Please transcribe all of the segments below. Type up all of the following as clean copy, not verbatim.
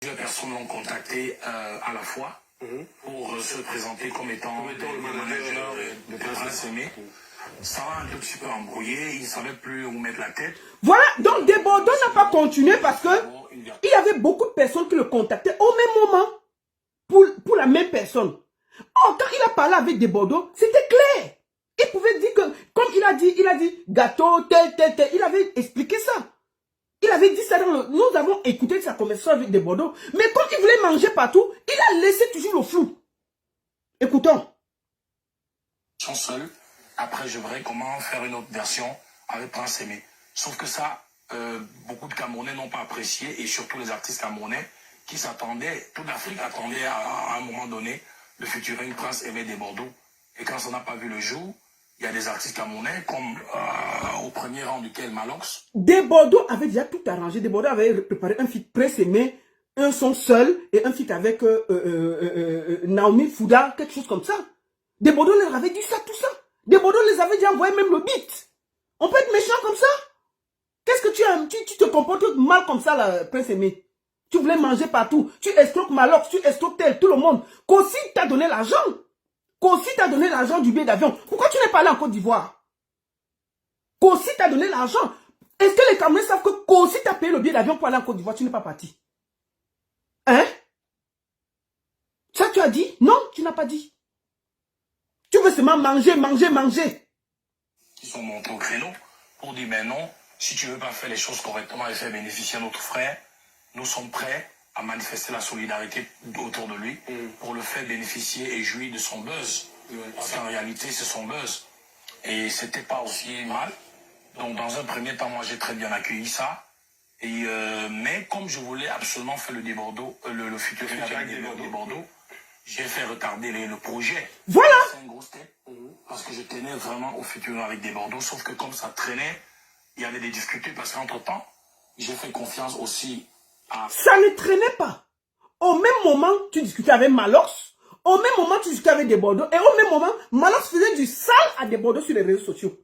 Plusieurs personnes l'ont contacté à la fois pour se présenter comme étant le manager de Prince Aimé. Ça va un tout petit peu embrouillé, il ne savait plus où mettre la tête. Voilà, donc Desbordeaux n'a pas continué parce que il y avait beaucoup de personnes qui le contactaient au même moment pour la même personne. Or, quand il a parlé avec Desbordeaux, c'était clair. Il pouvait dire que, comme il a dit gâteau, tel, il avait expliqué ça. Il avait dit ça nous avons écouté sa conversation avec Desbordeaux. Mais quand il voulait manger partout, il a laissé toujours le flou. Écoutons. Seul. Après, je verrai comment faire une autre version avec Prince Aimé. Sauf que ça, beaucoup de Camerounais n'ont pas apprécié, et surtout les artistes camerounais qui s'attendaient, toute l'Afrique attendait à un moment donné le featuring Prince Aimé Desbordeaux. Et quand ça n'a pas vu le jour, il y a des artistes camerounais, comme au premier rang duquel Malox. Desbordeaux avait déjà tout arrangé. Desbordeaux avait préparé un feat Prince Aimé, un son seul, et un feat avec Naomi Fouda, quelque chose comme ça. Desbordeaux leur avait dit ça, tout ça. Desbordeaux les avait déjà envoyé même le beat. On peut être méchant comme ça? Qu'est-ce que tu aimes? Tu te comportes mal comme ça, là, Prince Aimé. Tu voulais manger partout. Tu escroques Malox, tu escroques tel, tout le monde. Kossi t'a donné l'argent. Kossi t'a donné l'argent du billet d'avion. Pourquoi tu n'es pas allé en Côte d'Ivoire? Kossi t'a donné l'argent. Est-ce que les Camerounais savent que Kossi t'a payé le billet d'avion pour aller en Côte d'Ivoire? Tu n'es pas parti. Hein? Ça tu as dit? Non, tu n'as pas dit. Tu veux seulement manger. Ils sont montés au créneau pour dire, mais non, si tu ne veux pas faire les choses correctement et faire bénéficier notre frère, nous sommes prêts à manifester la solidarité autour de lui pour le faire bénéficier et jouir de son buzz. Parce qu'en réalité, c'est son buzz. Et c'était pas aussi mal. Donc, dans un premier temps, moi, j'ai très bien accueilli ça. Et, mais comme je voulais absolument faire le futur avec Desbordeaux, j'ai fait retarder le projet. Voilà. C'est une grosse tête. Parce que je tenais vraiment au futur avec Desbordeaux. Sauf que comme ça traînait, il y avait des difficultés. Parce qu'entre-temps, j'ai fait confiance aussi à... Ça ne traînait pas. Au même moment, tu discutais avec Malox. Au même moment, tu discutais avec Desbordeaux. Et au même moment, Malox faisait du sale à Desbordeaux sur les réseaux sociaux.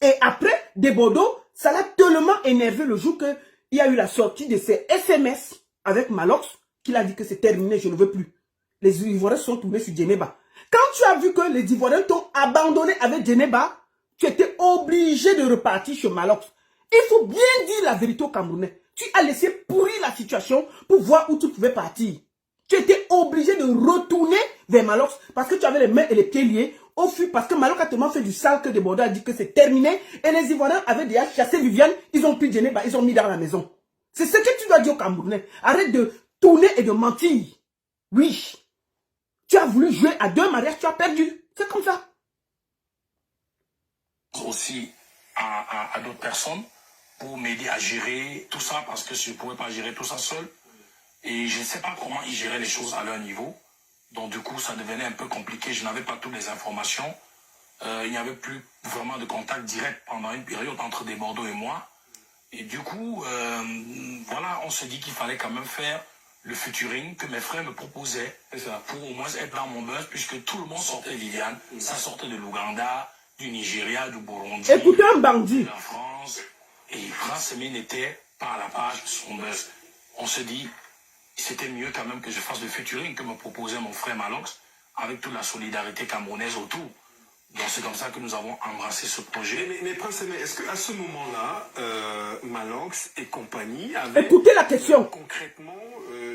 Et après, Desbordeaux, ça l'a tellement énervé le jour qu'il y a eu la sortie de ses SMS avec Malox, qu'il a dit que c'est terminé, je ne veux plus. Les Ivoiriens sont tombés sur Djeneba. Quand tu as vu que les Ivoiriens t'ont abandonné avec Djeneba, tu étais obligé de repartir chez Malox. Il faut bien dire la vérité aux Camerounais. Tu as laissé pourrir la situation pour voir où tu pouvais partir. Tu étais obligé de retourner vers Malox parce que tu avais les mains et les pieds liés au fur parce que Malox a tellement fait du sale que Desbordeaux a dit que c'est terminé et les Ivoiriens avaient déjà chassé Viviane, ils ont pris Djeneba, ils ont mis dans la maison. C'est ce que tu dois dire aux Camerounais. Arrête de tourner et de mentir. Oui. Tu as voulu jouer à 2 mariages, tu as perdu. C'est comme ça. Aussi à d'autres personnes pour m'aider à gérer tout ça parce que je ne pouvais pas gérer tout ça seul. Et je ne sais pas comment ils géraient les choses à leur niveau. Donc du coup, ça devenait un peu compliqué. Je n'avais pas toutes les informations. Il n'y avait plus vraiment de contact direct pendant une période entre Desbordeaux et moi. Et du coup, voilà, on se dit qu'il fallait quand même faire le featuring que mes frères me proposaient pour au moins être dans mon buzz, puisque tout le monde sortait Viviane. Ça sortait de l'Ouganda, du Nigeria, du Burundi, Écoutez un bandit. de la France. Et Prince Aimé n'était pas à la page de son buzz. On se dit, c'était mieux quand même que je fasse le featuring que me proposait mon frère Malox, avec toute la solidarité camerounaise autour. Donc c'est comme ça que nous avons embrassé ce projet. Mais Prince Aimé, est-ce qu'à ce moment-là, Malox et compagnie avaient... Écoutez la question. Concrètement,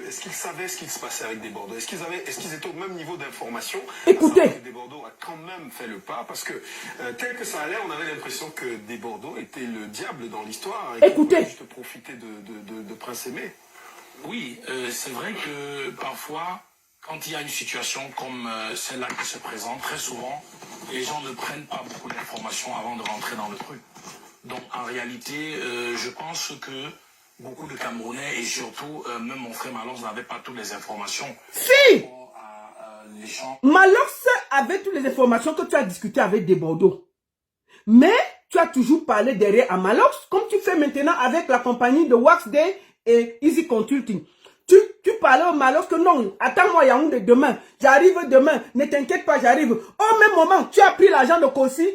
est-ce qu'ils savaient ce qui se passait avec Desbordeaux? Est-ce qu'ils étaient au même niveau d'information? Écoutez. Desbordeaux a quand même fait le pas, parce que tel que ça allait, on avait l'impression que Desbordeaux était le diable dans l'histoire. Écoutez. Juste profiter de Prince Aimé. Oui, c'est vrai que parfois, quand il y a une situation comme celle-là qui se présente, très souvent, les gens ne prennent pas beaucoup d'informations avant de rentrer dans le truc. Donc en réalité, je pense que beaucoup de Camerounais et surtout même mon frère Malox n'avait pas toutes les informations. Si Malox avait toutes les informations que tu as discutées avec Desbordeaux. Mais tu as toujours parlé derrière à Malox, comme tu fais maintenant avec la compagnie de Wax Day et Easy Consulting. Tu parlais au Malox que non, attends-moi Yaoundé demain, j'arrive demain, ne t'inquiète pas, j'arrive. Au même moment, tu as pris l'argent de Kossi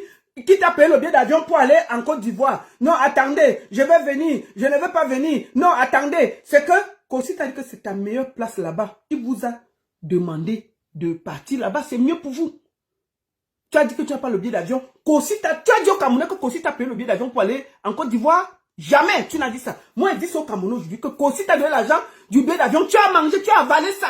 qui t'a payé le billet d'avion pour aller en Côte d'Ivoire. Non, attendez, je vais venir, je ne veux pas venir. Non, attendez, c'est que Kossi t'a dit que c'est ta meilleure place là-bas. Il vous a demandé de partir là-bas. C'est mieux pour vous. Tu as dit que tu n'as pas le billet d'avion. Tu as dit au Camerounais que Kossi t'a payé le billet d'avion pour aller en Côte d'Ivoire. Jamais tu n'as dit ça. Moi, je dis ça au Camerounais aujourd'hui que Kossi t'a donné l'argent du billet d'avion. Tu as mangé, tu as avalé ça.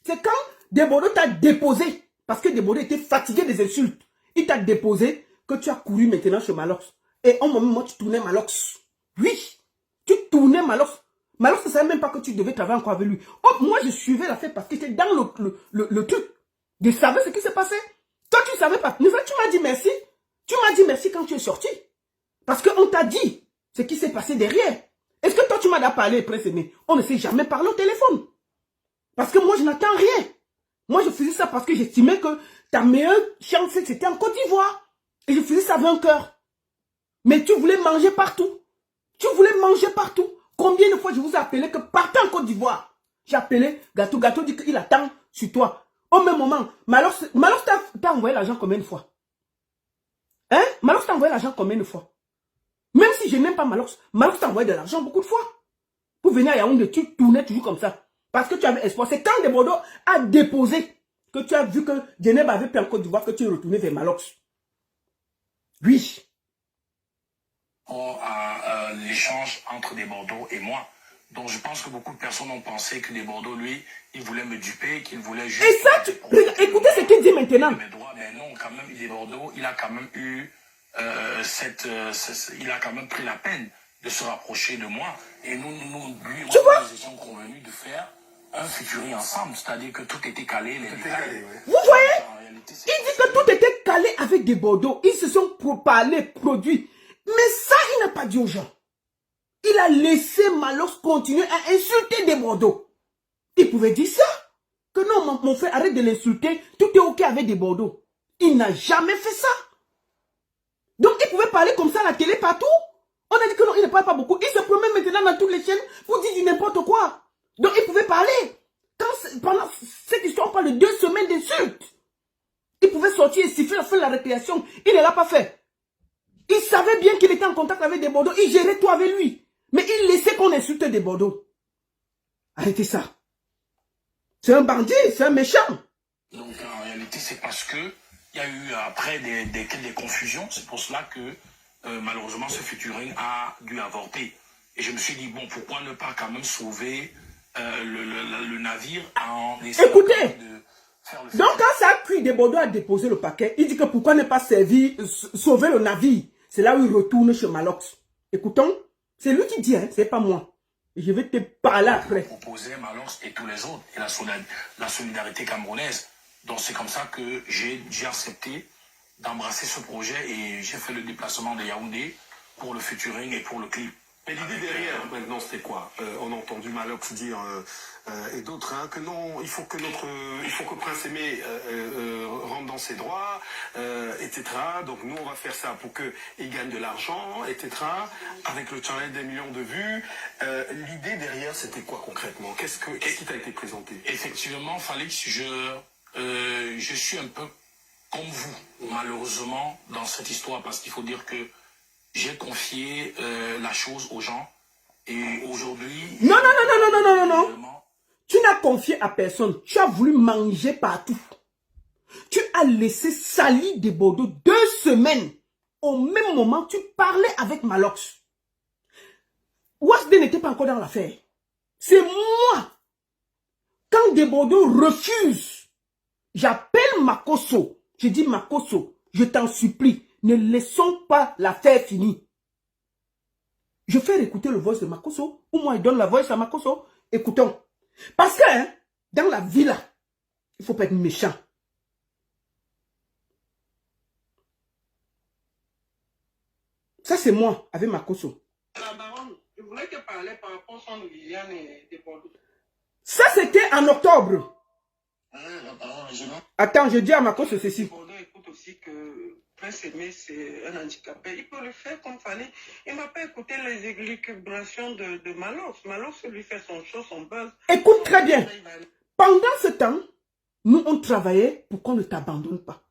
C'est quand Desbordeaux t'a déposé. Parce que Desbordeaux était fatigué des insultes. Il t'a déposé que tu as couru maintenant chez Malox. Et au moment où tu tournais Malox. Oui, tu tournais Malox. Malox ne savait même pas que tu devais travailler encore avec lui. Oh, moi, je suivais l'affaire parce que j'étais dans le truc. Je savais ce qui s'est passé. Toi, tu ne savais pas. Tu m'as dit merci. Tu m'as dit merci quand tu es sorti. Parce qu'on t'a dit ce qui s'est passé derrière. Est-ce que toi, tu m'as déjà parlé, Prince Aimé? On ne s'est jamais parlé au téléphone. Parce que moi, je n'attends rien. Moi, je faisais ça parce que j'estimais que ta meilleure chance, c'était en Côte d'Ivoire. Et je faisais ça avec un cœur. Mais tu voulais manger partout. Tu voulais manger partout. Combien de fois je vous ai appelé que partez en Côte d'Ivoire? J'ai appelé Gato. Gato dit qu'il attend sur toi. Au même moment, Malox t'a envoyé l'argent combien de fois? Hein? Malox t'a envoyé l'argent combien de fois? Même si je n'aime pas Malox, Malox t'a envoyé de l'argent beaucoup de fois. Pour venir à Yaoundé, tu tournais toujours comme ça. Parce que tu avais espoir. C'est quand Desbordeaux a déposé que tu as vu que Genève avait pris en Côte d'Ivoire que tu es retourné vers Malox. Oui. À l'échange entre Desbordeaux et moi. Donc je pense que beaucoup de personnes ont pensé que Desbordeaux, lui, il voulait me duper, qu'il voulait juste... Et ça, écoutez ce qu'il dit maintenant. Mais non, quand même, Desbordeaux, il a quand même eu il a quand même pris la peine de se rapprocher de moi. Et nous étions convenus de faire un featuring ensemble. C'est-à-dire que tout était calé. Vous voyez? Il dit que tout était calé avec Desbordeaux. Ils se sont parlé, produits. Mais ça, il n'a pas dit aux gens. Il a laissé Malox continuer à insulter Desbordeaux. Il pouvait dire ça. Que non, mon frère, arrête de l'insulter. Tout est OK avec Desbordeaux. Il n'a jamais fait ça. Donc, il pouvait parler comme ça à la télé partout. On a dit que non, il ne parle pas beaucoup. Il se promène maintenant dans toutes les chaînes pour dire du n'importe quoi. Donc, il pouvait parler. Pendant cette histoire, on parle de 2 semaines d'insultes. Il pouvait sortir et siffler la fin de la récréation. Il ne l'a pas fait. Il savait bien qu'il était en contact avec Desbordeaux. Il gérait tout avec lui. Mais il laissait qu'on insulte Desbordeaux. Arrêtez ça. C'est un bandit, c'est un méchant. Donc en réalité, c'est parce que il y a eu après des confusions. C'est pour cela que malheureusement ce featuring a dû avorter. Et je me suis dit, bon, pourquoi ne pas quand même sauver le navire en essayant Écoutez, de faire le donc quand ça a cuit, Desbordeaux a déposé le paquet. Il dit que pourquoi ne pas sauver le navire. C'est là où il retourne chez Malox. Écoutons, c'est lui qui dit, hein, c'est pas moi. Je vais te parler après. Proposer Malox et tous les autres, et la solidarité camerounaise. Donc c'est comme ça que j'ai accepté d'embrasser ce projet et j'ai fait le déplacement de Yaoundé pour le featuring et pour le clip. Mais l'idée derrière, maintenant, c'était quoi? On a entendu Malox dire, et d'autres, hein, que non, il faut que Prince Aimé rentre dans ses droits, etc. Donc nous, on va faire ça pour qu'il gagne de l'argent, etc. Avec le challenge des millions de vues. L'idée derrière, c'était quoi concrètement? Qu'est-ce qui t'a été présenté? Effectivement, Félix, je suis un peu comme vous, malheureusement, dans cette histoire, parce qu'il faut dire que j'ai confié la chose aux gens et aujourd'hui... Non. Tu n'as confié à personne. Tu as voulu manger partout. Tu as laissé salir Desbordeaux 2 semaines. Au même moment, tu parlais avec Malox. Wasdé n'était pas encore dans l'affaire. C'est moi. Quand Desbordeaux refuse, j'appelle Makosso. Je dis Makosso, je t'en supplie. Ne laissons pas l'affaire finie. Je fais écouter le voice de Makosso. Ou moi, il donne la voix à Makosso. Écoutons. Parce que, hein, dans la vie là, il ne faut pas être méchant. Ça, c'est moi, avec Makosso. La baronne, je voulais te parler par rapport à son de Liliane et Desbordeaux. Ça, c'était en octobre. Attends, je dis à Makosso ceci. Desbordeaux écoute aussi que Prince Aimé, c'est un handicapé. Il peut le faire comme fallait. Il ne va pas écouter les élucubrations de Malox. Malox lui fait son show, son buzz. Écoute très bien. Pendant ce temps, nous, on travaillait pour qu'on ne t'abandonne pas.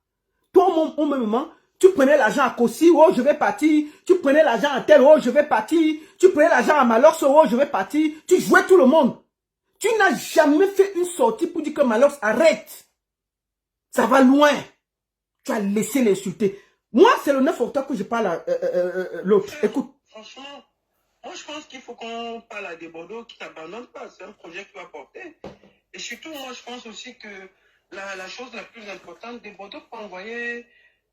Toi, au même moment, tu prenais l'argent à Kossi, oh, je vais partir. Tu prenais l'argent à tel, oh, je vais partir. Tu prenais l'argent à Malox, oh, je vais partir. Tu jouais tout le monde. Tu n'as jamais fait une sortie pour dire que Malox arrête. Ça va loin. Tu as laissé l'insulter. Moi, c'est le 9 octobre que je parle à l'autre. Écoute. Franchement, moi, je pense qu'il faut qu'on parle à des Bordeaux qui n'abandonnent pas. C'est un projet qui va porter. Et surtout, moi, je pense aussi que la chose la plus importante, des Bordeaux pour envoyer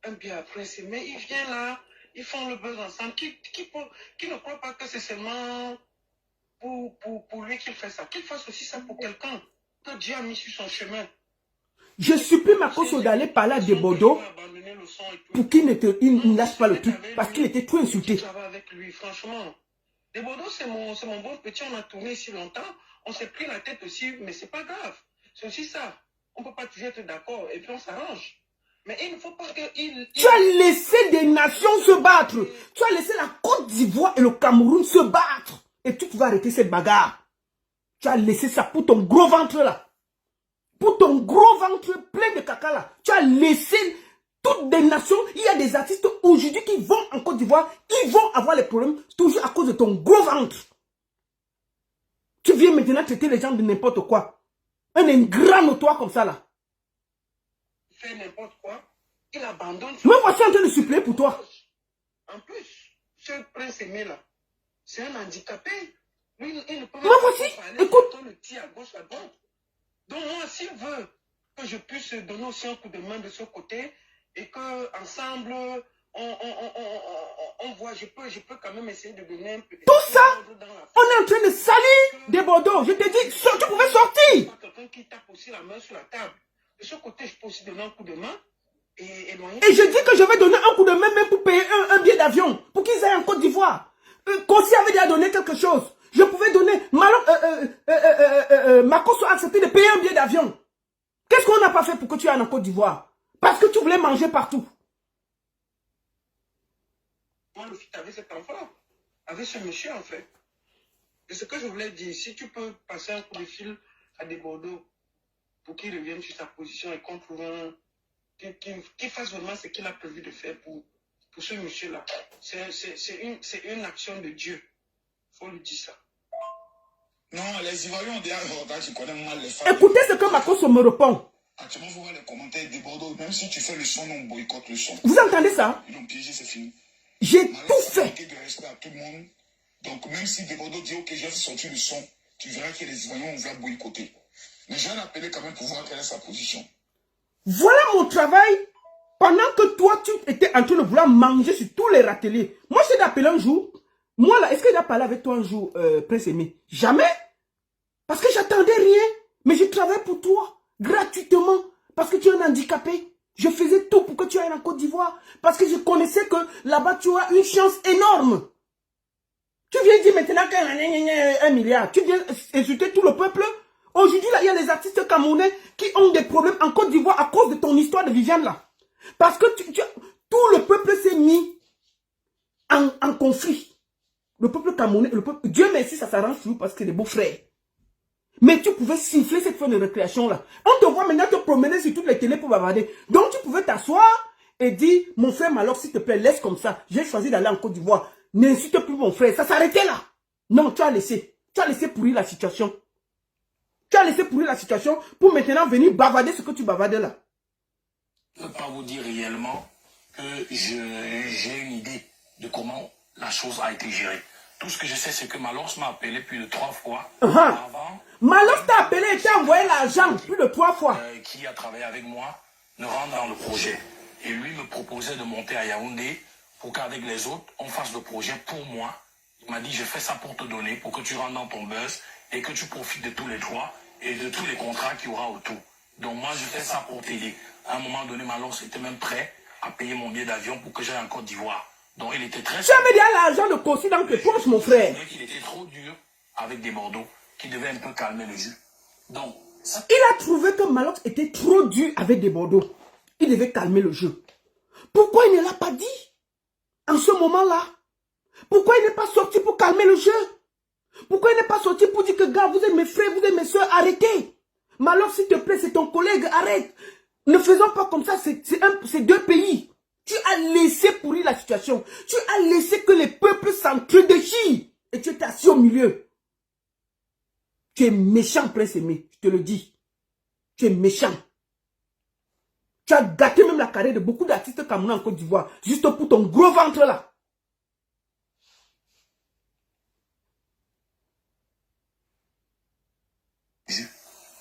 un bien après, c'est mais ils viennent là, ils font le buzz ensemble, qui ne croient pas que c'est seulement pour lui qu'il fait ça. Qu'il fasse aussi ça pour quelqu'un que Dieu a mis sur son chemin. Je supplie Makosso d'aller parler à des Bordeaux pour qu'il ne lâche pas le truc. Parce qu'il était trop insulté. Avec lui, franchement. Des Bordeaux, c'est mon bon petit. On a tourné ici longtemps. On s'est pris la tête aussi, mais c'est pas grave. C'est aussi ça. On peut pas toujours être d'accord et puis on s'arrange. Mais il ne faut pas que... Tu as laissé des nations se battre. Tu as laissé la Côte d'Ivoire et le Cameroun se battre. Et tu vas arrêter cette bagarre. Tu as laissé ça pour ton gros ventre là. Pour ton gros ventre plein de caca là. Tu as laissé toutes des nations. Il y a des artistes aujourd'hui qui vont en Côte d'Ivoire. Ils vont avoir les problèmes toujours à cause de ton gros ventre. Tu viens maintenant traiter les gens de n'importe quoi. Un ingrat notoire comme ça là. Il fait n'importe quoi. Il abandonne. Me voici en train de suppléer pour toi. En plus, ce prince aimé là, c'est un handicapé. Lui, il ne peut pas voici, écoute. le tir à gauche, à droite. Donc moi, s'il veut que je puisse donner aussi un coup de main de ce côté et que ensemble on voit, je peux quand même essayer de donner un peu. Tout ça, on est en train de salir des Bordeaux. Je te dis, tu pouvais sortir. Quelqu'un qui tape aussi la main sur la table. De ce côté, je peux aussi donner un coup de main. Et je dis que je vais donner un coup de main même pour payer un billet d'avion. Pour qu'ils aillent en Côte d'Ivoire. Kossi avait déjà donné quelque chose. Je pouvais donner. Makosso a accepté de payer un billet d'avion. Qu'est-ce qu'on n'a pas fait pour que tu ailles en Côte d'Ivoire? Parce que tu voulais manger partout. Moi, le fils avec cet enfant, avec ce monsieur en fait. Et ce que je voulais dire, si tu peux passer un coup de fil à des Bordeaux pour qu'il revienne sur sa position et qu'on trouve qu'il fasse vraiment ce qu'il a prévu de faire pour ce monsieur-là. C'est une action de Dieu. Il faut lui dire ça. Non, les Ivoiriens ont déjà regardé, je connais mal les femmes. Écoutez ce que Makosso me répond. Actuellement, vous voyez les commentaires des Bordeaux, même si tu fais le son, on boycotte le son. Vous entendez ça? Ils l'ont piégé, c'est fini. J'ai tout fait. De respect à tout le monde. Donc, même si des Bordeaux dit, ok, je vais sortir le son, tu verras que les Ivoiriens vont boycotter. Mais je vais l'appeler quand même pour voir quelle est sa position. Voilà mon travail. Pendant que toi, tu étais en train de vouloir manger sur tous les râteliers. Moi, je t'ai appelé un jour. Moi, là, est-ce que j'ai parlé avec toi un jour, Prince Aimé? Jamais. Parce que j'attendais rien. Mais je travaille pour toi. Gratuitement. Parce que tu es un handicapé. Je faisais tout pour que tu ailles en Côte d'Ivoire. Parce que je connaissais que là-bas, tu as une chance énorme. Tu viens dire maintenant qu'il y a 1 milliard. Tu viens insulter tout le peuple. Aujourd'hui, là, il y a les artistes camerounais qui ont des problèmes en Côte d'Ivoire à cause de ton histoire de Viviane, là. Parce que tout le peuple s'est mis en conflit. Le peuple camerounais, le peuple, Dieu merci, ça s'arrange toujours parce que c'est des beaux frères. Mais tu pouvais siffler cette fin de récréation-là. On te voit maintenant te promener sur toutes les télés pour bavarder. Donc tu pouvais t'asseoir et dire, mon frère Malox, s'il te plaît, laisse comme ça. J'ai choisi d'aller en Côte d'Ivoire. N'insulte plus mon frère. Ça s'arrêtait là. Non, tu as laissé. Tu as laissé pourrir la situation. Tu as laissé pourrir la situation pour maintenant venir bavarder ce que tu bavardais là. Je ne peux pas vous dire réellement que j'ai une idée de comment la chose a été gérée. Tout ce que je sais, c'est que Malox m'a appelé plus de 3 fois avant. Malox t'a appelé et t'a envoyé l'argent plus de 3 fois. Qui a travaillé avec moi ne rentre dans le projet. Et lui me proposait de monter à Yaoundé pour qu'avec les autres, on fasse le projet pour moi. Il m'a dit, je fais ça pour te donner, pour que tu rentres dans ton buzz et que tu profites de tous les droits et de tous les contrats qu'il y aura autour. Donc moi, je fais ça pour t'aider. À un moment donné, Malox était même prêt à payer mon billet d'avion pour que j'aille en Côte d'Ivoire. Donc il était très... Tu avais déjà l'argent de Kossi dans tes poches, mon frère. Il était trop dur avec des Bordeaux qui devaient un peu calmer le jeu. Donc, ça... Il a trouvé que Malox était trop dur avec des Bordeaux. Il devait calmer le jeu. Pourquoi il ne l'a pas dit en ce moment-là? Pourquoi il n'est pas sorti pour calmer le jeu? Pourquoi il n'est pas sorti pour dire que, gars, vous êtes mes frères, vous êtes mes soeurs, arrêtez. Malox, s'il te plaît, c'est ton collègue, arrête. Ne faisons pas comme ça, c'est 2 pays. Tu as laissé pourrir la situation. Tu as laissé que les peuples s'entredéchirent. Et tu étais assis au milieu. Tu es méchant, Prince Aimé. Je te le dis. Tu es méchant. Tu as gâté même la carrière de beaucoup d'artistes camerounais en Côte d'Ivoire. Juste pour ton gros ventre là.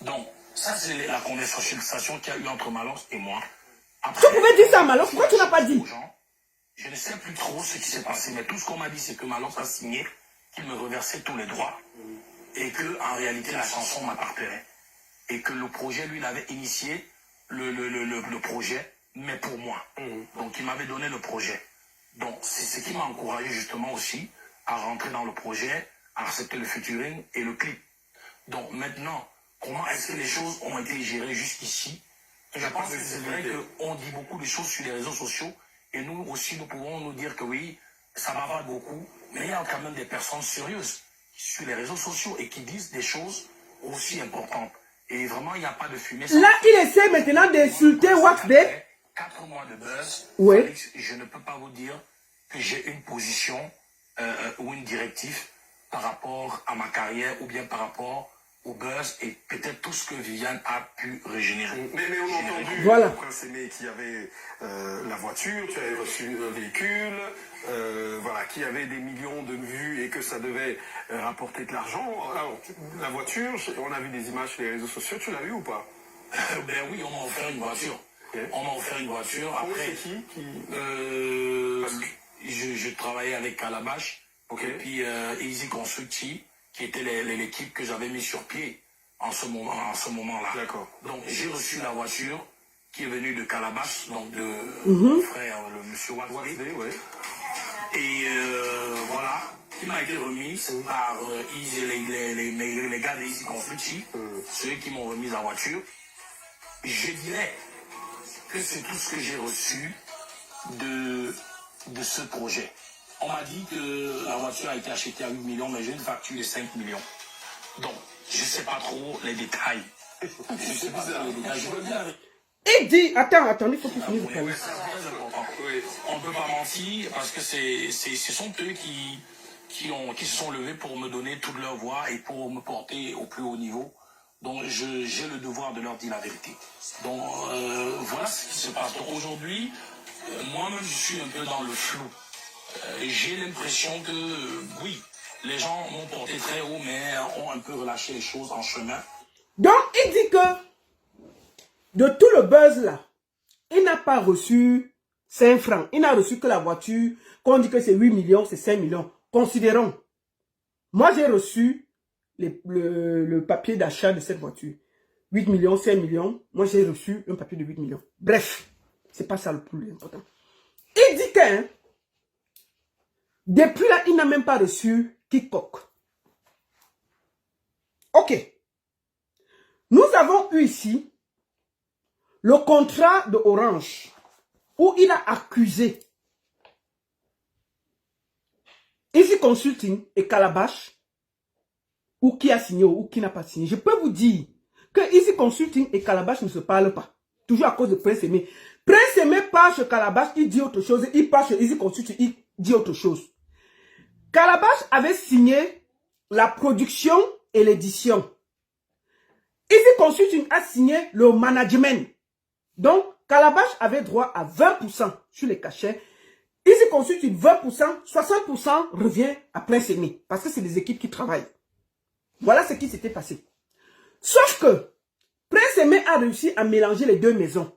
Donc, ça, c'est la conversation qu'il y a eu entre Malox et moi. Tu pouvais dire ça à Malox, pourquoi tu n'as pas dit? Je ne sais plus trop ce qui s'est passé, mais tout ce qu'on m'a dit, c'est que Malox a signé, qu'il me reversait tous les droits, et que en réalité, la chanson m'appartenait. Et que le projet, lui, il avait initié le projet, mais pour moi. Donc, il m'avait donné le projet. Donc, c'est ce qui m'a encouragé justement aussi à rentrer dans le projet, à accepter le featuring et le clip. Donc, maintenant, comment est-ce que les choses ont été gérées jusqu'ici? Je pense que c'est vrai qu'on dit beaucoup de choses sur les réseaux sociaux, et nous aussi, nous pouvons nous dire que oui, ça va pas beaucoup, mais il y a quand même des personnes sérieuses sur les réseaux sociaux et qui disent des choses aussi importantes. Et vraiment, il n'y a pas de fumée. Là, il essaie maintenant d'insulter Waxday. Après 4 mois de buzz, Oui. Félix, je ne peux pas vous dire que j'ai une position ou une directive par rapport à ma carrière ou bien par rapport au buzz et peut-être tout ce que Viviane a pu régénérer. Mais on a entendu Voilà. le Prince Aimé qui avait la voiture, tu avais reçu un véhicule, voilà, qui avait des millions de vues et que ça devait rapporter de l'argent. Alors, la voiture, on a vu des images sur les réseaux sociaux, tu l'as vu ou pas? Ben oui, on m'a offert une voiture. Ok. On m'a offert une voiture. Ah oui, Après, c'est qui je travaillais avec Calabash, Ok. et puis Easy Constructi, qui était l'équipe que j'avais mis sur pied en ce moment-là. D'accord. Donc j'ai reçu la voiture qui est venue de Calabash, donc de mon frère, le monsieur Waxday. Waxday, ouais. Et voilà, qui m'a été remise par Easy, les gars de Easy Constructi, ceux qui m'ont remise la voiture. Je dirais que c'est tout ce que j'ai reçu de ce projet. On m'a dit que la voiture a été achetée à 8 millions, mais j'ai une facture de 5 millions. Donc, je ne sais pas trop les détails. Je ne sais pas trop les détails. Je veux dire avec... Il dit, attends, il faut qu'il finisse de Oui, parler. c'est très important. On ne peut pas mentir parce que ce sont eux qui se sont levés pour me donner toute leur voix et pour me porter au plus haut niveau. Donc, j'ai le devoir de leur dire la vérité. Donc, voilà ce qui se passe. Donc, aujourd'hui, moi-même, je suis un peu dans le flou. J'ai l'impression que, oui, les gens m'ont porté très haut, mais ont un peu relâché les choses en chemin. Donc, il dit que de tout le buzz là, il n'a pas reçu 5 francs. Il n'a reçu que la voiture. Quand on dit que c'est 8 millions, c'est 5 millions. Considérons. Moi, j'ai reçu le papier d'achat de cette voiture. 8 millions, 5 millions. Moi, j'ai reçu un papier de 8 millions. Bref, c'est pas ça le plus important. Il dit que, hein, depuis là, il n'a même pas reçu quiconque. Ok. Nous avons eu ici le contrat de Orange où il a accusé Easy Consulting et Calabash ou qui a signé ou qui n'a pas signé. Je peux vous dire que Easy Consulting et Calabash ne se parlent pas. Toujours à cause de Prince Aimé. Prince Aimé part chez Calabash, il dit autre chose. Il part chez Easy Consulting, il dit autre chose. Calabash avait signé la production et l'édition. Easy Consulting a signé le management. Donc, Calabash avait droit à 20% sur les cachets. Easy Consulting, 20%, 60% revient à Prince Aimé. Parce que c'est des équipes qui travaillent. Voilà ce qui s'était passé. Sauf que Prince Aimé a réussi à mélanger les deux maisons.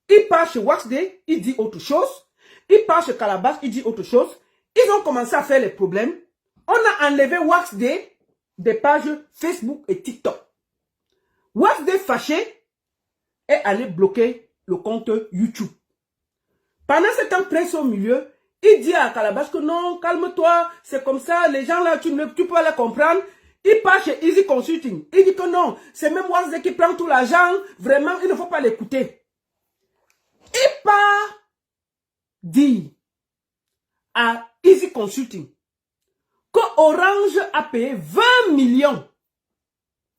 Il part chez Waxday, il dit autre chose. Il part chez Calabash, il dit autre chose. Ils ont commencé à faire les problèmes. On a enlevé Waxday des pages Facebook et TikTok. Waxday fâché est allé bloquer le compte YouTube. Pendant ce temps, Prince au milieu, il dit à Calabash que non, calme-toi, c'est comme ça, les gens là, tu peux les comprendre. Il part chez Easy Consulting. Il dit que non, c'est même Waxday qui prend tout l'argent. Vraiment, il ne faut pas l'écouter. Il part dire à Easy Consulting que Orange a payé 20 millions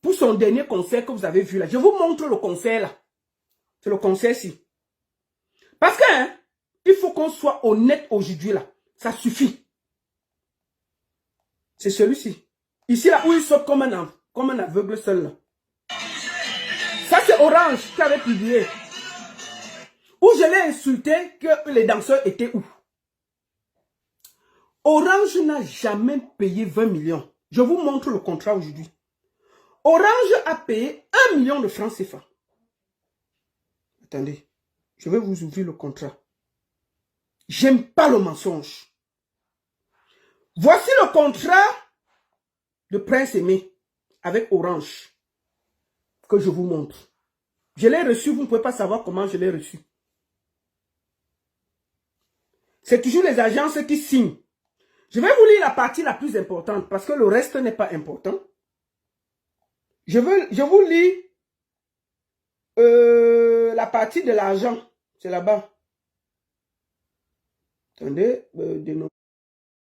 pour son dernier concert que vous avez vu là. Je vous montre le concert là. C'est le concert-ci. Parce que, hein, il faut qu'on soit honnête aujourd'hui là. Ça suffit. C'est celui-ci. Ici là où il saute comme un comme un aveugle seul. Là. Ça, c'est Orange qui avait publié. Où je l'ai insulté que les danseurs étaient où? Orange n'a jamais payé 20 millions. Je vous montre le contrat aujourd'hui. Orange a payé 1 million de francs CFA. Attendez, je vais vous ouvrir le contrat. J'aime pas le mensonge. Voici le contrat de Prince Aimé avec Orange que je vous montre. Je l'ai reçu, vous ne pouvez pas savoir comment je l'ai reçu. C'est toujours les agences qui signent. Je vais vous lire la partie la plus importante parce que le reste n'est pas important. Je vous lis la partie de l'argent. C'est là-bas. Attendez, de nos